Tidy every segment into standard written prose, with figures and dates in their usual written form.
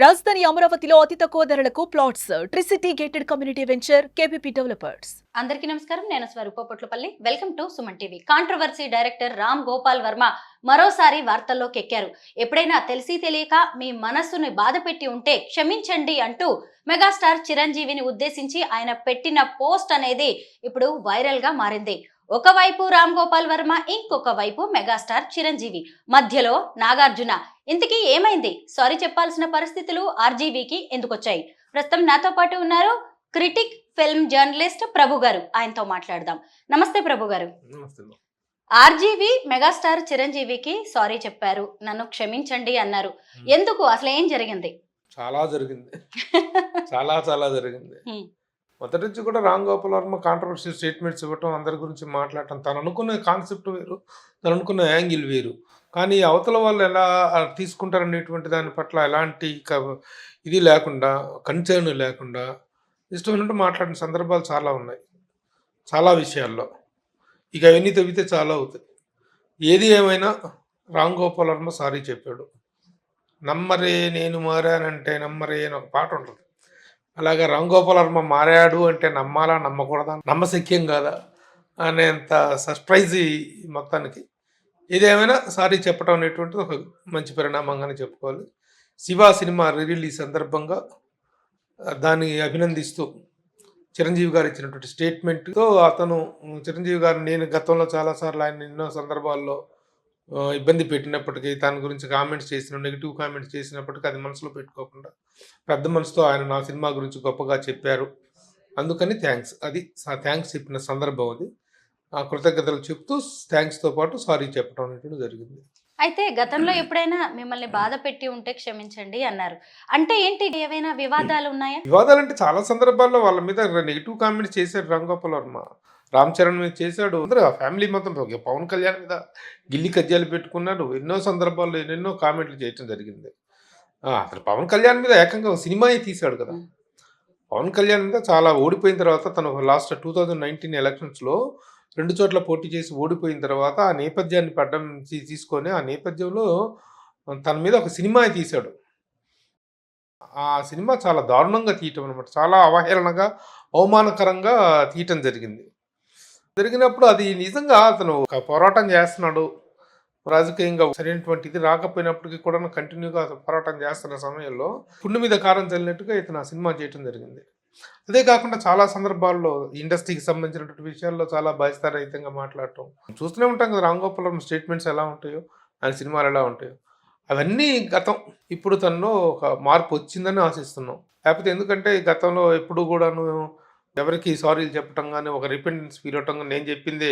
రాజధాని అమరావతిలో అతి తక్కువ ధరలకు plots Tricity gated community venture KPP developers. అందరికీ నమస్కారం. నేను స్వరూపపట్లపల్లి. Welcome to Suman TV. Controversy director Ram Gopal Varma మరోసారి వార్తల్లోకి ఎక్కారు. ఎప్పుడైనా తెలిసి తెలియక మీ మనస్సుని బాధ పెట్టి ఉంటే క్షమించండి అంటూ మెగాస్టార్ చిరంజీవిని ఉద్దేశించి ఆయన పెట్టిన పోస్ట్ అనేది ఇప్పుడు వైరల్ గా మారింది. ఒకవైపు రామ్ గోపాల్ వర్మ, ఇంకొక వైపు మెగాస్టార్ చిరంజీవి, మధ్యలో నాగార్జున. ఇంతకీ ఏమైంది? సారీ చెప్పాల్సిన పరిస్థితులు ఆర్జీవీకి ఎందుకొచ్చాయి? ప్రస్తుతం నాతో పాటు ఉన్నారు క్రిటిక్, ఫిల్మ్ జర్నలిస్ట్ ప్రభు గారు. ఆయనతో మాట్లాడదాం. నమస్తే ప్రభు గారు. ఆర్జీవి మెగాస్టార్ చిరంజీవికి సారీ చెప్పారు, నన్ను క్షమించండి అన్నారు. ఎందుకు? అసలు ఏం జరిగింది? చాలా జరిగింది. చాలా చాలా జరిగింది. మొదటి నుంచి కూడా రామ్ గోపాల్ వర్మ కాంట్రవర్షియల్ స్టేట్మెంట్స్ ఇవ్వటం, అందరి గురించి మాట్లాడటం, తను అనుకున్న కాన్సెప్ట్ వేరు, తను అనుకున్న యాంగిల్ వేరు. కానీ అవతల వాళ్ళు ఎలా తీసుకుంటారనేటువంటి దాని పట్ల ఎలాంటి ఇది లేకుండా, కన్సర్న్ లేకుండా ఇష్టమైనట్టు మాట్లాడిన సందర్భాలు చాలా ఉన్నాయి, చాలా విషయాల్లో. ఇక అవన్నీ తవ్వితే చాలా అవుతాయి. ఏది ఏమైనా రామ్ గోపాల్ వర్మ సారీ చెప్పాడు. నమ్మరే నేను మారానంటే నమ్మరే అని ఒక పాట ఉంటుంది. అలాగే రామ్ గోపాల్ వర్మ మారాడు అంటే నమ్మాలా నమ్మకూడదా, నమ్మశక్యం కాదా అనేంత సర్ప్రైజ్ మొత్తానికి. ఏదేమైనా సారీ చెప్పడం అనేటువంటిది ఒక మంచి పరిణామంగానే చెప్పుకోవాలి. శివ సినిమా రిలీజ్ సందర్భంగా దాన్ని అభినందిస్తూ చిరంజీవి గారు ఇచ్చినటువంటి స్టేట్మెంట్తో అతను చిరంజీవి గారు, నేను గతంలో చాలాసార్లు ఆయన ఎన్నో సందర్భాల్లో ఇబ్బంది పెట్టినప్పటికీ, దాని గురించి కామెంట్స్ చేసిన, నెగిటివ్ కామెంట్స్ చేసినప్పటికీ అది మనసులో పెట్టుకోకుండా పెద్ద మనసుతో ఆయన నా సినిమా గురించి గొప్పగా చెప్పారు. అందుకని థ్యాంక్స్, అది థ్యాంక్స్ చెప్పిన సందర్భం అది. ఆ కృతజ్ఞతలు చెప్తూ థ్యాంక్స్తో పాటు సారీ చెప్పడం అనేటువంటి జరిగింది. అయితే గతంలో ఎప్పుడైనా మిమ్మల్ని బాధ పెట్టి ఉంటే క్షమించండి అన్నారు. అంటే ఏంటి? ఏవైనా వివాదాలు ఉన్నాయా? వివాదాలు అంటే చాలా సందర్భాల్లో వాళ్ళ మీద నెగిటివ్ కామెంట్స్ చేశారు రామ్ గోపాల్ వర్మ. రామ్ చరణ్ మీద చేశాడు, అందరూ ఆ ఫ్యామిలీ మొత్తం. పవన్ కళ్యాణ్ మీద గిల్లి కజ్జాలు పెట్టుకున్నాడు. ఎన్నో సందర్భాల్లో ఎన్నెన్నో కామెంట్లు చేయటం జరిగింది. అసలు పవన్ కళ్యాణ్ మీద ఏకంగా సినిమాయే తీశాడు కదా. పవన్ కళ్యాణ్ మీద చాలా ఓడిపోయిన తర్వాత, తను లాస్ట్ 2019 ఎలక్షన్స్లో 2 చోట్ల పోటీ చేసి ఓడిపోయిన తర్వాత ఆ నేపథ్యాన్ని పడ్డం తీసుకొని, ఆ నేపథ్యంలో తన మీద ఒక సినిమా తీశాడు. ఆ సినిమా చాలా దారుణంగా తీయటం అనమాట. చాలా అవహేళనగా, అవమానకరంగా తీయటం జరిగినప్పుడు అది నిజంగా అతను ఒక పోరాటం చేస్తున్నాడు రాజకీయంగా, సరైనటువంటి ఇది రాకపోయినప్పటికీ కూడా కంటిన్యూగా పోరాటం చేస్తున్న సమయంలో పుండు మీద కారం చల్లినట్టుగా ఇతను ఆ సినిమా చేయటం జరిగింది. అదే కాకుండా చాలా సందర్భాల్లో ఇండస్ట్రీకి సంబంధించినటువంటి విషయాల్లో చాలా బాధ్యతారహితంగా మాట్లాడటం చూస్తూనే ఉంటాం కదా. రామ్ గోపాల్ వర్మ స్టేట్మెంట్స్ ఎలా ఉంటాయో, ఆయన సినిమాలు ఎలా ఉంటాయో, అవన్నీ గతం. ఇప్పుడు తనలో ఒక మార్పు వచ్చిందని ఆశిస్తున్నాం. లేకపోతే ఎందుకంటే గతంలో ఎప్పుడు కూడాను ఎవరికి సారీలు చెప్పటం కానీ, ఒక రిపెంటెన్స్ ఫీల్ అవటం కానీ, నేను చెప్పిందే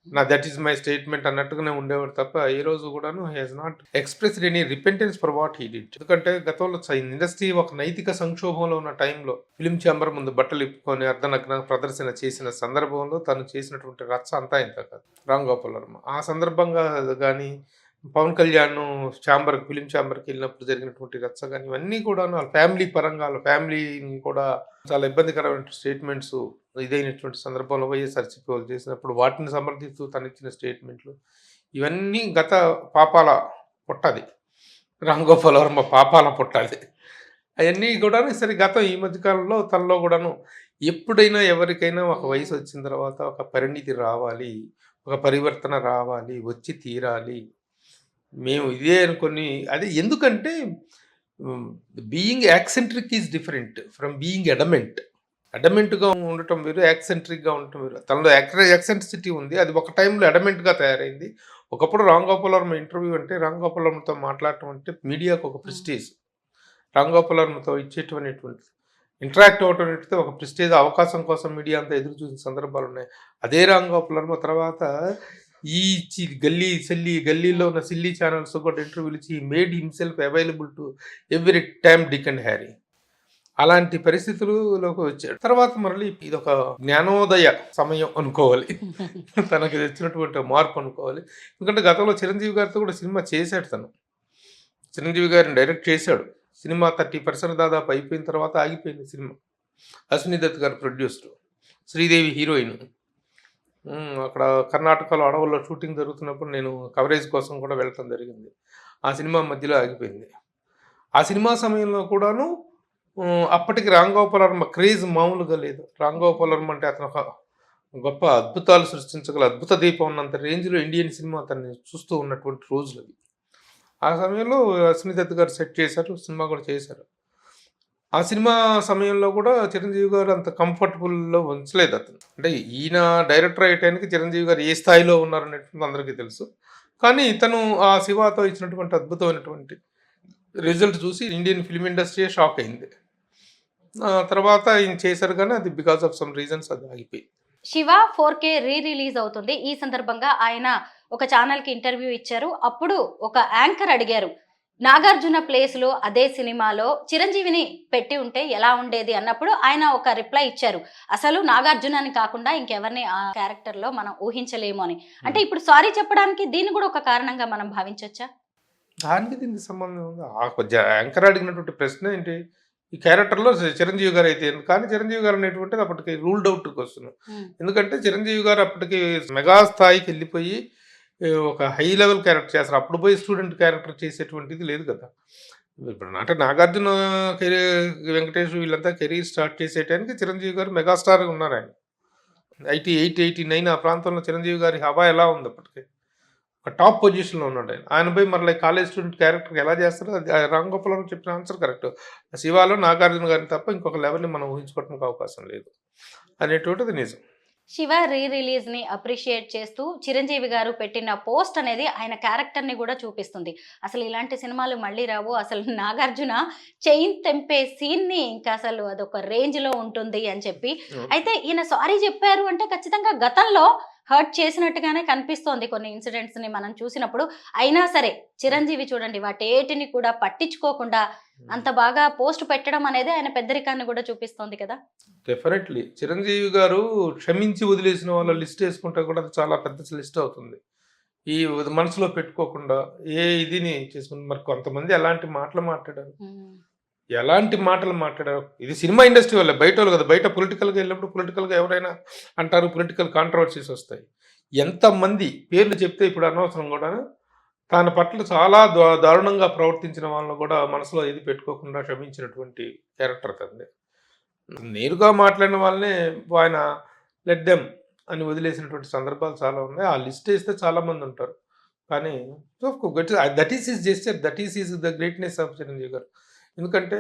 నా దట్ ఈస్ మై స్టేట్మెంట్ అన్నట్టుగానే ఉండేవాడు తప్ప ఏ రోజు కూడాను he has not expressed any repentance for what he did. ఎందుకంటే గతంలో ఇండస్ట్రీ ఒక నైతిక సంక్షోభంలో ఉన్న టైంలో ఫిలిం ఛాంబర్ ముందు బట్టలు ఇప్పుకొని అర్ధనగ్న ప్రదర్శన చేసిన సందర్భంలో తను చేసినటువంటి రచ్చ అంతా ఇంత కాదు రామ్ గోపాల్ వర్మ. ఆ సందర్భంగా కానీ పవన్ కళ్యాణ్ ఫిలిం ఛాంబర్కి వెళ్ళినప్పుడు జరిగినటువంటి రచ్చ కానీ, ఇవన్నీ కూడా వాళ్ళ ఫ్యామిలీ పరంగా, వాళ్ళ ఫ్యామిలీని కూడా చాలా ఇబ్బందికరమైన స్టేట్మెంట్స్ ఇదైనటువంటి సందర్భంలో వైఎస్ఆర్సీపీ చేసినప్పుడు వాటిని సమర్థిస్తూ తను ఇచ్చిన స్టేట్మెంట్లు, ఇవన్నీ గత పాపాల పుట్టది. రామ్ గోపాల్ వర్మ పాపాల పుట్టది. అవన్నీ కూడా సరే గతం. ఈ మధ్యకాలంలో తనలో కూడాను ఎప్పుడైనా ఎవరికైనా ఒక వయసు వచ్చిన తర్వాత ఒక పరిణితి రావాలి, ఒక పరివర్తన రావాలి, వచ్చి తీరాలి. మేము ఇదే అనుకొని, అదే ఎందుకంటే being eccentric is different from being అడమెంట్గా ఉండటం వేరు, యాక్సెంట్రిక్గా ఉండటం వేరు. తనలో యాక్సెంట్రిసిటీ ఉంది, అది ఒక టైంలో అడమెంట్గా తయారైంది. ఒకప్పుడు రామ్ గోపాల్ వర్మ ఇంటర్వ్యూ అంటే, రామ్ గోపాల్ వర్మతో మాట్లాడటం అంటే మీడియాకు ఒక ప్రెస్టేజ్. రామ్ గోపాల్ వర్మతో ఇచ్చేటువంటిది ఇంటరాక్ట్ అవ్వటం అంటే ఒక ప్రెస్టేజ్, అవకాశం కోసం మీడియా అంతా ఎదురు చూసిన సందర్భాలు ఉన్నాయి. అదే రామ్ గోపాల్ వర్మ తర్వాత ఈ గల్లీలో ఉన్న సిల్లీ ఛానల్స్ కూడా ఇంటర్వ్యూలు ఇచ్చి made himself available to every Tom Dick and Harry. అలాంటి పరిస్థితులలోకి వచ్చాడు. తర్వాత మళ్ళీ ఇదొక జ్ఞానోదయ సమయం అనుకోవాలి, తనకి తెచ్చినటువంటి మార్పు అనుకోవాలి. ఎందుకంటే గతంలో చిరంజీవి గారితో కూడా సినిమా చేశాడు. తను చిరంజీవి గారిని డైరెక్ట్ చేశాడు. సినిమా 30% దాదాపు అయిపోయిన తర్వాత ఆగిపోయింది సినిమా. అశ్విని దత్ గారు ప్రొడ్యూసర్, శ్రీదేవి హీరోయిన్. అక్కడ కర్ణాటకలో అడవుల్లో షూటింగ్ జరుగుతున్నప్పుడు నేను కవరేజ్ కోసం కూడా వెళ్ళటం జరిగింది. ఆ సినిమా మధ్యలో ఆగిపోయింది. ఆ సినిమా సమయంలో కూడాను అప్పటికి రామ్ గోపాల్ వర్మ క్రేజ్ మామూలుగా లేదు. రామ్ గోపాల్ వర్మ అంటే అతను ఒక గొప్ప అద్భుతాలు సృష్టించగల అద్భుత దీపం ఉన్నంత రేంజ్‌లో ఇండియన్ సినిమా అతన్ని చూస్తూ ఉన్నటువంటి రోజులవి. ఆ సమయంలో అశ్విని దత్ గారు సెట్ చేశారు. సినిమా కూడా చేశారు. ఆ సినిమా సమయంలో కూడా చిరంజీవి గారు అంత కంఫర్టబుల్‌లో ఉంచలేదు అతను. అంటే ఈయన డైరెక్టర్ అయ్యే టైంకి చిరంజీవి గారు ఏ స్థాయిలో ఉన్నారనేటువంటిది అందరికీ తెలుసు. కానీ ఇతను ఆ 'శివతో' ఇచ్చినటువంటి అద్భుతమైనటువంటి రిజల్ట్ చూసి ఇండియన్ ఫిల్మ్ ఇండస్ట్రీయే షాక్ అయింది. తర్వాత ఈయన చేశారు గానీ అది బికాస్ ఆఫ్ సమ్ రీజన్స్ అది ఆగిపోయింది. శివ 4K రిలీజ్ అవుతుంది. ఈ సందర్భంగా ఆయన ఒక ఛానల్ కి ఇంటర్వ్యూ ఇచ్చారు. అప్పుడు ఒక యాంకర్ అడిగారు, నాగార్జున ప్లేస్ లో అదే సినిమాలో చిరంజీవిని పెట్టి ఉంటే ఎలా ఉండేది అన్నప్పుడు ఆయన ఒక రిప్లై ఇచ్చారు, అసలు నాగార్జునని కాకుండా ఇంకెవరిని ఆ క్యారెక్టర్ లో మనం ఊహించలేము అని. అంటే ఇప్పుడు సారీ చెప్పడానికి దీన్ని కూడా ఒక కారణంగా మనం భావించొచ్చా? దానికి దీనికి సంబంధం ఉంది. యాంకర్ అడిగినటువంటి ప్రశ్న ఏంటి? ఈ క్యారెక్టర్‌లో చిరంజీవి గారు అయితే కానీ చిరంజీవి గారు అనేటువంటిది అప్పటికి రూల్డ్ ఔట్‌కి వస్తున్నాం. ఎందుకంటే చిరంజీవి గారు అప్పటికి మెగా స్థాయికి వెళ్ళిపోయి ఒక హై లెవెల్ క్యారెక్టర్ చేస్తారు. అప్పుడు పోయి స్టూడెంట్ క్యారెక్టర్ చేసేటువంటిది లేదు కదా! ఇప్పుడు అంటే నాగార్జున వెంకటేష్ వీళ్ళంతా కెరీర్ స్టార్ట్ చేసే టైంకి చిరంజీవి గారు మెగాస్టార్‌గా ఉన్నారాయన. 88, 89 ఆ ప్రాంతంలో చిరంజీవి గారి హవా ఎలా ఉంది అప్పటికి? ఒక టాప్ పొజిషన్‌లో ఉన్నాడు ఆయన. ఆయన పోయి మరలా కాలేజ్ స్టూడెంట్ క్యారెక్టర్ ఎలా చేస్తారో అది రామ్ గోపాల్ వర్మ చెప్పిన ఆన్సర్ కరెక్ట్. శివాలో నాగార్జున గారిని తప్ప ఇంకొక లెవెల్‌ని మనం ఊహించుకోవడానికి అవకాశం లేదు అనేటువంటిది నిజం. శివ రిలీజ్ ని అప్రిషియేట్ చేస్తూ చిరంజీవి గారు పెట్టిన పోస్ట్ అనేది ఆయన క్యారెక్టర్ ని కూడా చూపిస్తుంది. అసలు ఇలాంటి సినిమాలు మళ్ళీ రావు, అసలు నాగార్జున చైన్ తెంపే సీన్ ని ఇంకా అసలు అదొక రేంజ్ లో ఉంటుంది అని చెప్పి. అయితే ఈయన సారీ చెప్పారు అంటే ఖచ్చితంగా గతంలో హర్ట్ చేసినట్టుగానే కనిపిస్తోంది కొన్ని ఇన్సిడెంట్స్ ని మనం చూసినప్పుడు. అయినా సరే చిరంజీవి చూడండి వాటేటిని కూడా పట్టించుకోకుండా అంత బాగా పోస్ట్ పెట్టడం అనేది ఆయన పెద్దరికాన్ని కూడా చూపిస్తోంది కదా. డెఫినెట్లీ చిరంజీవి గారు క్షమించి వదిలేసిన వాళ్ళ లిస్ట్ వేసుకుంటే కూడా అది చాలా పెద్ద లిస్ట్ అవుతుంది. ఈ మనసులో పెట్టుకోకుండా ఏ ఇదిని చేసుకుంటే మరి కొంతమంది ఎలాంటి మాటలు మాట్లాడారు, ఎలాంటి మాటలు మాట్లాడారు. ఇది సినిమా ఇండస్ట్రీ వల్ల బయట వాళ్ళు కదా. బయట పొలిటికల్గా వెళ్ళినప్పుడు పొలిటికల్గా ఎవరైనా అంటారు, పొలిటికల్ కాంట్రవర్సీస్ వస్తాయి. ఎంతమంది పేర్లు చెప్తే ఇప్పుడు అనవసరం కూడా తన పట్ల చాలా దారుణంగా ప్రవర్తించిన వాళ్ళని కూడా మనసులో ఇది పెట్టుకోకుండా క్షమించినటువంటి క్యారెక్టర్ తనది. నేరుగా మాట్లాడిన వాళ్ళనే ఆయన లెట్ దెమ్ అని వదిలేసినటువంటి సందర్భాలు చాలా ఉన్నాయి. ఆ లిస్ట్ వేస్తే చాలామంది ఉంటారు. కానీ that is is gesture, that is the greatness of Chiranjeevi గారు. ఎందుకంటే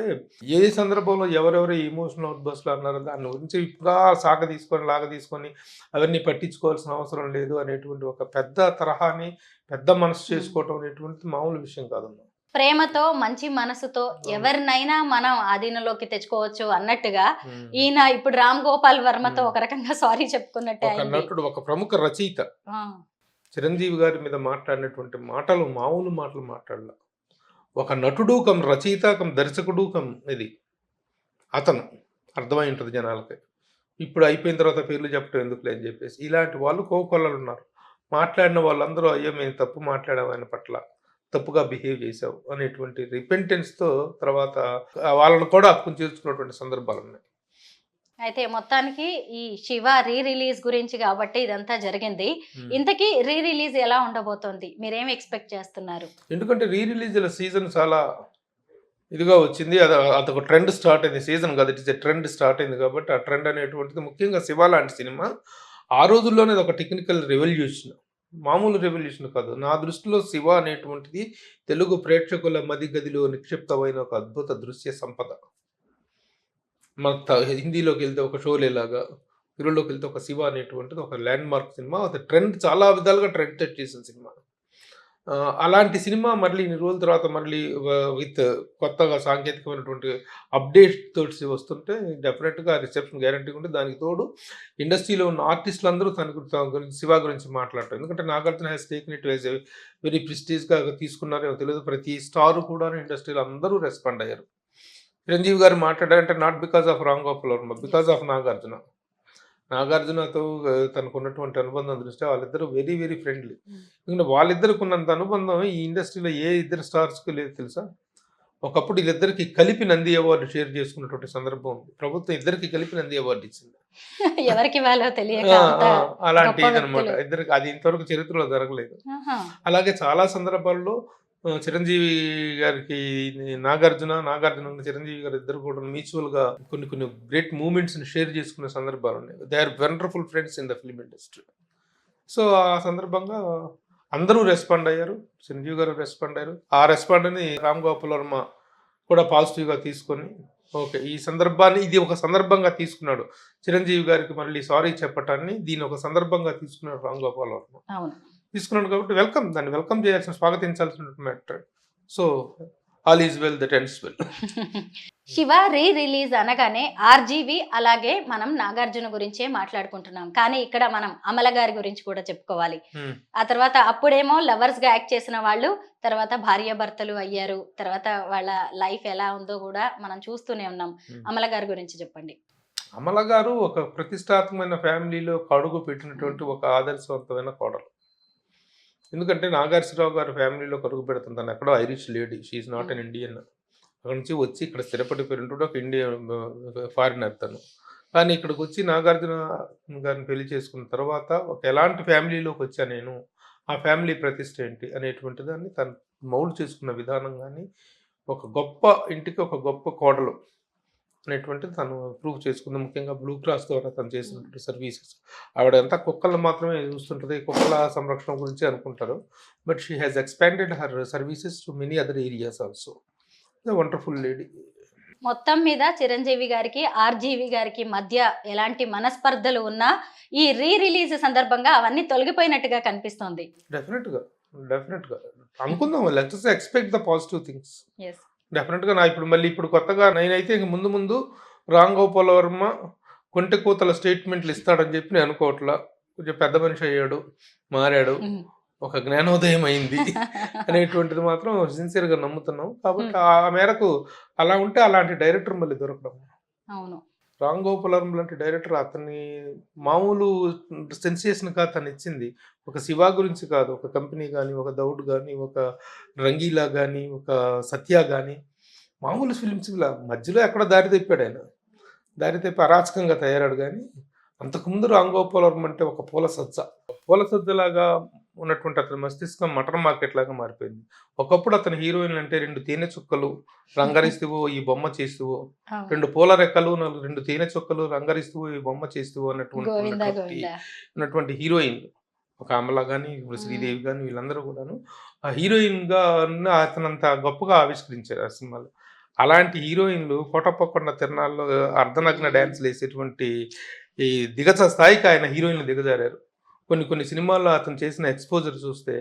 ఏ సందర్భంలో ఎవరెవరు ఎమోషనల్ అవుట్ బస్ట్లు అన్నారో దాని గురించి ఇప్పుడు లాగ తీసుకొని అవన్నీ పట్టించుకోవాల్సిన అవసరం లేదు అనేటువంటి ఒక పెద్ద తరహాని పెద్ద మనసు చేసుకోవటం అనేటువంటిది మామూలు విషయం కాదమ్మా. ప్రేమతో మంచి మనసుతో ఎవరినైనా మనం ఆధీనంలోకి తెచ్చుకోవచ్చు అన్నట్టుగా ఈయన ఇప్పుడు రామ్ గోపాల్ వర్మతో ఒక రకంగా సారీ చెప్పుకున్నట్టే. ఒక నటుడు, ఒక ప్రముఖ రచయిత చిరంజీవి గారి మీద మాట్లాడినటువంటి మాటలు మామూలు మాటలు మాట్లాడాల. ఒక నటుడు కమ్ రచయిత కమ్ దర్శకుడు కమ్ ఇది అతను అర్థమై ఉంటుంది జనాలకి. ఇప్పుడు అయిపోయిన తర్వాత పేర్లు చెప్పడం ఎందుకులే అని చెప్పేసి ఇలాంటి వాళ్ళు కోకొల్లలు ఉన్నారు. మాట్లాడిన వాళ్ళందరూ అయ్యో మేము తప్పు మాట్లాడాము ఆయన పట్ల, తప్పుగా బిహేవ్ చేసావు అనేటువంటి రిపెంటెన్స్తో తర్వాత వాళ్ళని కూడా హక్కును చేర్చుకున్నటువంటి సందర్భాలు ఉన్నాయి. అయితే మొత్తానికి ఈ శివ రిలీజ్ గురించి కాబట్టి ఇదంతా జరిగింది. ఇంతకీ రిలీజ్ ఎలా ఉండబోతోంది, మీరేం ఎక్స్పెక్ట్ చేస్తున్నారు? ఎందుకంటే రిలీజ్ల సీజన్ చాలా ఇదిగా వచ్చింది. అదొక ట్రెండ్ స్టార్ట్ అయింది. సీజన్ కాదు, it is a trend start అయింది. కాబట్టి ఆ ట్రెండ్ అనేటువంటిది ముఖ్యంగా శివ లాంటి సినిమా ఆ రోజుల్లోనే ఒక టెక్నికల్ రెవల్యూషన్, మామూలు రెవల్యూషన్ కాదు. నా దృష్టిలో శివ అనేటువంటిది తెలుగు ప్రేక్షకుల మది గదిలో నిక్షిప్తమైన ఒక అద్భుత దృశ్య సంపద. మన హిందీలోకి వెళ్తే ఒక షోలేలాగా, తెలుగులోకి వెళ్తే ఒక శివ అనేటువంటిది ఒక ల్యాండ్ మార్క్ సినిమా. అది ట్రెండ్ చాలా విధాలుగా ట్రెండ్ సెట్ చేసిన సినిమా. అలాంటి సినిమా మళ్ళీ ఇన్ని రోజుల తర్వాత మళ్ళీ విత్ కొత్తగా సాంకేతికమైనటువంటి అప్డేట్ తోటి వస్తుంటే డెఫినెట్గా రిసెప్షన్ గ్యారంటీగా ఉంటుంది. దానికి తోడు ఇండస్ట్రీలో ఉన్న ఆర్టిస్టులు అందరూ తన గురించి శివ గురించి మాట్లాడతారు. ఎందుకంటే Nagarjuna has taken it as very ప్రెస్టీజ్గా తీసుకున్నారో తెలియదు. ప్రతి స్టార్ కూడా ఇండస్ట్రీలో అందరూ రెస్పాండ్ అయ్యారు. చిరంజీవి గారు మాట్లాడారంటే not because of Ram Gopal Varma, because of నాగార్జునతో తనకు ఉన్నటువంటి అనుబంధం దృష్ట్యా వాళ్ళిద్దరూ వెరీ వెరీ ఫ్రెండ్లీ. ఎందుకంటే వాళ్ళిద్దరికి ఉన్నంత అనుబంధం ఈ ఇండస్ట్రీలో ఏ ఇద్దరు స్టార్స్కి లేదు తెలుసా. ఒకప్పుడు వీళ్ళిద్దరికి కలిపి నంది అవార్డు షేర్ చేసుకున్నటువంటి సందర్భం ఉంది. ప్రభుత్వం ఇద్దరికి కలిపి నంది అవార్డు ఇచ్చింది. ఎవరికి వాళ్ళో తెలియక అలాంటి అనమాట ఇద్దరికి. అది ఇంతవరకు చరిత్రలో జరగలేదు. అలాగే చాలా సందర్భాల్లో చిరంజీవి గారికి నాగార్జున చిరంజీవి గారు ఇద్దరు కూడా మ్యూచువల్గా కొన్ని కొన్ని గ్రేట్ మూమెంట్స్ని షేర్ చేసుకునే సందర్భాలు ఉన్నాయి. They are wonderful friends in the film industry. So ఆ సందర్భంగా అందరూ రెస్పాండ్ అయ్యారు. చిరంజీవి గారు రెస్పాండ్ అయ్యారు. ఆ రెస్పాండ్ని రామ్ గోపాల్ వర్మ కూడా పాజిటివ్గా తీసుకొని ఓకే ఈ సందర్భాన్ని ఇది ఒక సందర్భంగా తీసుకున్నాడు. చిరంజీవి గారికి మళ్ళీ సారీ చెప్పటాన్ని దీన్ని ఒక సందర్భంగా తీసుకున్నాడు రామ్ గోపాల్ వర్మ. తీసుకున్నాడు కాబట్టి దాన్ని వెల్కమ్ చేయాల్సిన స్వాగతించాల్సిన matter. So all is well that ends well. Shiva release అనగానే ఆర్జీవి అలాగే మనం నాగార్జున గురించే మాట్లాడుకుంటున్నాం, కానీ ఇక్కడ మనం అమల గారి గురించి కూడా చెప్పుకోవాలి. ఆ తర్వాత అప్పుడేమో లవర్స్ గా యాక్ట్ చేసిన వాళ్ళు తర్వాత భార్యాభర్తలు అయ్యారు. తర్వాత వాళ్ళ లైఫ్ ఎలా ఉందో కూడా మనం చూస్తూనే ఉన్నాం. అమల గారి గురించి చెప్పండి. అమల గారు ఒక ప్రతిష్టాత్మకమైన ఫ్యామిలీలో అడుగు పెట్టినటువంటి ఒక ఆదర్శవంతమైన కోడలు. ఎందుకంటే నాగార్జునరావు గారి ఫ్యామిలీలో కడుగు పెడుతుంది. తను ఎక్కడో Irish lady, she's not an Indian. అక్కడ నుంచి వచ్చి ఇక్కడ స్థిరపడిపోయినటువంటి ఒక ఇండియన్ ఫారినర్ తను. కానీ ఇక్కడికి వచ్చి నాగార్జున గారిని పెళ్లి చేసుకున్న తర్వాత ఒక ఎలాంటి ఫ్యామిలీలోకి వచ్చా నేను, ఆ ఫ్యామిలీ ప్రతిష్ట ఏంటి అనేటువంటి దాన్ని తను మౌల్డ్ చేసుకున్న విధానం కానీ ఒక గొప్ప ఇంటికి ఒక గొప్ప కోడలు అనేటువంటిది తను ప్రూవ్ చేసుకుంది. ముఖ్యంగా బ్లూ క్రాస్ ద్వారా తను చేసినటువంటి సర్వీసెస్. ఆవిడ అంతా కుక్కలను మాత్రమే చూస్తుంటుంది, కుక్కల సంరక్షణ గురించి అనుకుంటారు. But she has expanded her services to many other areas also. Wonderful lady. మొత్తం మీద చిరంజీవి గారికి ఆర్జీవి గారికి మధ్య ఎలాంటి మనస్పర్ధలు ఉన్నా ఈ రిలీజ్ సందర్భంగా అవన్నీ తొలగిపోయినట్టుగా కనిపిస్తోంది. డెఫినెట్గా అనుకుందాం. Let's expect the positive things. డెఫినెట్గా ఇప్పుడు కొత్తగా నేనైతే ఇంక ముందు రామ్ గోపాల్ వర్మ కొంటె కూతల స్టేట్మెంట్లు ఇస్తాడని చెప్పి నేను అనుకోవట్లా. కొంచెం పెద్ద మనిషి అయ్యాడు, మారాడు, ఒక జ్ఞానోదయం అయింది అనేటువంటిది మాత్రం సిన్సియర్గా నమ్ముతున్నాం. కాబట్టి ఆ మేరకు అలా ఉంటే అలాంటి డైరెక్టర్ మళ్ళీ దొరకడం. అవును, రామ్ గోపాల్ వర్మ లాంటి డైరెక్టర్ అతన్ని మామూలు సెన్సేషన్ కాదు తను ఇచ్చింది. ఒక శివ గురించి కాదు, ఒక కంపెనీ కానీ, ఒక దౌడ్ కానీ, ఒక రంగీలా కానీ, ఒక సత్య కానీ, మామూలు ఫిలిమ్స్ ఇలా మధ్యలో ఎక్కడ దారి తెప్పాడు ఆయన. దారి తెప్పి అరాచకంగా తయారాడు. కానీ అంతకుముందు రామ్ గోపాల్ వర్మ అంటే ఒక పూల సజ్జలాగా ఉన్నటువంటి అతని మస్తిష్కం మటన్ మార్కెట్ లాగా మారిపోయింది. ఒకప్పుడు అతని హీరోయిన్లు అంటే 2 తేనె చుక్కలు రంగరిస్తువో ఈ బొమ్మ చేస్తువో, 2 పూల రెక్కలు 2 తేనె చుక్కలు రంగరిస్తువో ఈ బొమ్మ చేస్తువో ఉన్నటువంటి హీరోయిన్లు. ఒక అమల కానీ, ఇప్పుడు శ్రీదేవి కానీ, వీళ్ళందరూ కూడాను ఆ హీరోయిన్గా అతనంత గొప్పగా ఆవిష్కరించారు ఆ సినిమాలో. అలాంటి హీరోయిన్లు కోటప్పకొండ తిరణాల్లో అర్ధనగ్న డ్యాన్స్లు వేసేటువంటి ఈ దిగజ స్థాయికి ఆయన హీరోయిన్లు దిగజారారు. కొన్ని సినిమాల్లో అతను చేసిన ఎక్స్పోజర్ చూస్తే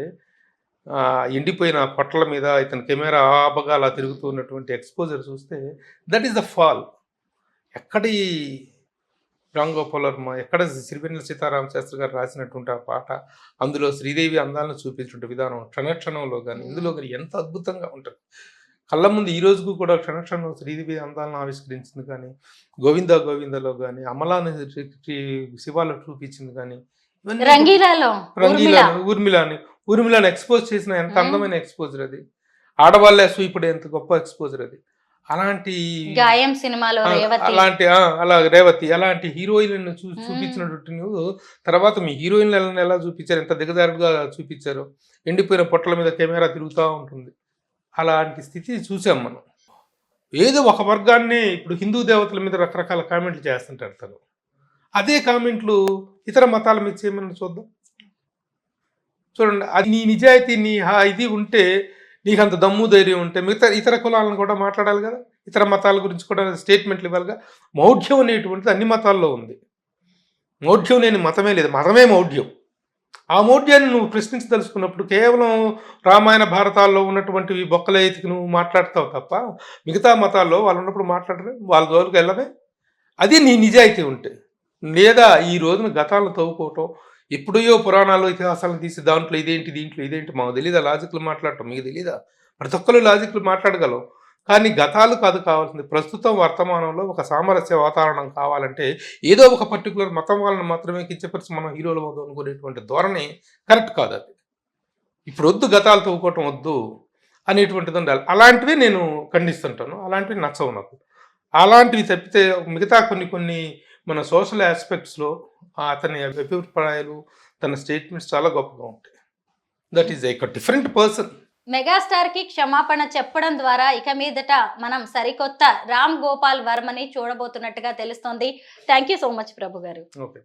ఎండిపోయిన పొట్టల మీద ఇతని కెమెరా ఆపగా అలా తిరుగుతూ ఉన్నటువంటి ఎక్స్పోజర్ చూస్తే దట్ ఈస్ ద ఫాల్. ఎక్కడి రామ్ గోపాల్ వర్మ, ఎక్కడ సిరివెన్నెల సీతారామ శాస్త్రి గారు రాసినటువంటి ఆ పాట, అందులో శ్రీదేవి అందాలను చూపించిన విధానం క్షణక్షణంలో కానీ ఇందులో కానీ ఎంత అద్భుతంగా ఉంటుంది. కళ్ళ ముందు ఈ రోజుకు కూడా క్షణక్షణం శ్రీదేవి అందాలను ఆవిష్కరించింది. కానీ గోవిందలో కానీ అమలాని శివాలో చూపించింది. కానీ ఊర్మిళాని ఎక్స్పోజ్ చేసిన ఎంత అందమైన ఎక్స్పోజర్ అది. ఆడవాళ్ళే సూయిపడే ఎంత గొప్ప ఎక్స్పోజర్ అది. అలాంటి గాయం సినిమాలో రేవతి అలాంటి హీరోయిన్లను చూపించినట్టు నువ్వు తర్వాత మీ హీరోయిన్లను ఎలా చూపించారు, ఎంత దిగజారుగా చూపించారు. ఎండిపోయిన పొట్టల మీద కెమెరా తిరుగుతూ ఉంటుంది. అలాంటి స్థితి చూసాం మనం. ఏదో ఒక వర్గాన్ని ఇప్పుడు హిందూ దేవతల మీద రకరకాల కామెంట్లు చేస్తుంటారు తను. అదే కామెంట్లు ఇతర మతాల మీద చేయమని చూద్దాం. చూడండి, అది నీ నిజాయితీ, నీ ఇది ఉంటే, నీకు అంత దమ్ము ధైర్యం ఉంటే మిగతా ఇతర కులాలను కూడా మాట్లాడాలి కదా, ఇతర మతాల గురించి కూడా స్టేట్మెంట్లు ఇవ్వాలిగా. మౌఢ్యం అనేటువంటిది అన్ని మతాల్లో ఉంది. మౌఢ్యం లేని మతమే లేదు, మతమే మౌఢ్యం. ఆ మౌఢ్యాన్ని నువ్వు ప్రశ్నించదలుచుకున్నప్పుడు కేవలం రామాయణ భారతాల్లో ఉన్నటువంటి బొక్కలైతికి నువ్వు మాట్లాడతావు తప్ప మిగతా మతాల్లో వాళ్ళు ఉన్నప్పుడు మాట్లాడరు, వాళ్ళ జోలికి వెళ్ళవే. అది నీ నిజాయితీ ఉంటే. లేదా ఈ రోజున గతాలను తవ్వుకోవటం, ఎప్పుడో పురాణాలు ఇతిహాసాలను తీసి దాంట్లో ఇదేంటి మాకు తెలీదా లాజిక్లు మాట్లాడటం, మీకు తెలీదా? ప్రతి ఒక్కరు లాజిక్లు మాట్లాడగలవు. కానీ గతాలు కాదు కావాల్సింది. ప్రస్తుతం వర్తమానంలో ఒక సామరస్య వాతావరణం కావాలంటే ఏదో ఒక పర్టికులర్ మతం వాళ్ళని మాత్రమే కించపరిచి మనం హీరోలు వద్దు అనుకునేటువంటి ధోరణి కరెక్ట్ కాదు. అది ఇప్పుడు వద్దు, గతాలు తవ్వుకోవటం వద్దు అనేటువంటిది ఉండాలి. అలాంటివి నేను ఖండిస్తుంటాను, అలాంటివి నచ్చవు నాకు. అలాంటివి తప్పితే మిగతా కొన్ని మన సోషల్ ఆస్పెక్ట్స్లో అతని అభిప్రాయాలు, తన స్టేట్మెంట్స్ చాలా గొప్పగా ఉంటాయి. దట్ ఈజ్ ఒక డిఫరెంట్ పర్సన్. మెగాస్టార్ కి క్షమాపణ చెప్పడం ద్వారా ఇక మీదట మనం సరికొత్త రామ్ గోపాల్ వర్మని చూడబోతున్నట్టుగా తెలుస్తోంది. థ్యాంక్ యూ సో మచ్ ప్రభు గారు. ఓకే.